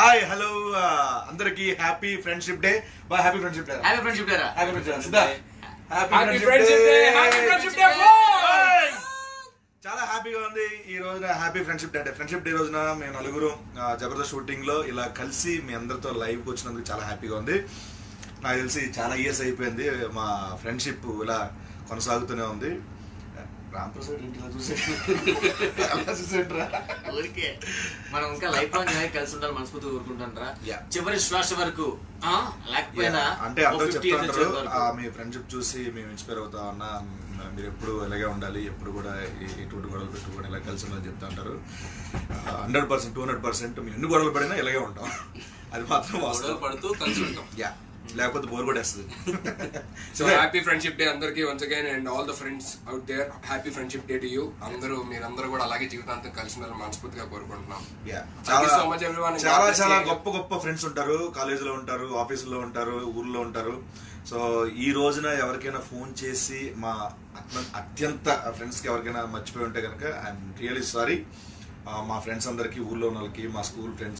Hi hello అందరికి happy friendship day. Happy friendship day. Happy friendship day. Happy friendship day. Happy friendship day. Happy friendship day. చాలా హ్యాపీగా ఉంది ఈ రోజున. Happy friendship day. Friendship day రోజున మేము నలుగురు జబర్దస్త్ షూటింగ్ లో ఇలా కలిసి మీ అందరితో లైవ్ కి వచ్చినందుకు చాలా హ్యాపీగా ఉంది. నాకు తెలిసి చాలా ఇయర్స్ అయిపోయింది మా ఫ్రెండ్షిప్ ఇలా కొనసాగుతూనే ఉంది. రాంప్రసాద్ ఇంటిలో చూసేట్రా ఊరికే మనం ఇంకా లైఫ్ లాంగ్ కలిసి ఉండాలి మనస్ఫూర్తిగా కోరుకుంటారా. చివరి శ్వాస వరకు లేకపోయినా అంటే అందరూ చెప్తుంటారు మీ ఫ్రెండ్షిప్ చూసి మేము ఇన్స్పైర్ అవుతా ఉన్నా, మీరు ఎప్పుడు ఇలాగే ఉండాలి, ఎప్పుడు కూడా ఎటువంటి గొడవలు పెట్టుకోండి ఇలా కలిసి ఉండాలని చెప్తా ఉంటారు. 100%, 200% మేము ఎన్ని గొడవలు పడినా ఇలాగే ఉంటాం. అది మాత్రం గొడవలు పడుతూ కలిసి ఉంటాం. లేకపోతే బోర్ కూడా వేస్తుంది. సో హ్యాపీ ఫ్రెండ్షిప్ డే అందరికి once again and all the friends out there. Happy friendship day to you. మీరందరూ కూడా అలాగే జీవితాంతం కలిసి ఉండాలని మనస్ఫూర్తిగా కోరుకుంటున్నాం. చాలా చాలా గొప్ప గొప్ప ఫ్రెండ్స్ ఉంటారు, కాలేజీలో ఉంటారు, ఆఫీసులో ఉంటారు, ఊర్లో ఉంటారు. సో ఈ రోజున ఎవరికైనా ఫోన్ చేసి మా అత్యంత ఫ్రెండ్స్కి ఎవరికైనా మర్చిపోయి ఉంటే కనుక ఐఎమ్ రియలీ సారీ. మా ఫ్రెండ్స్ అందరికీ, ఊర్లో ఉన్న వాళ్ళకి, మా స్కూల్ ఫ్రెండ్స్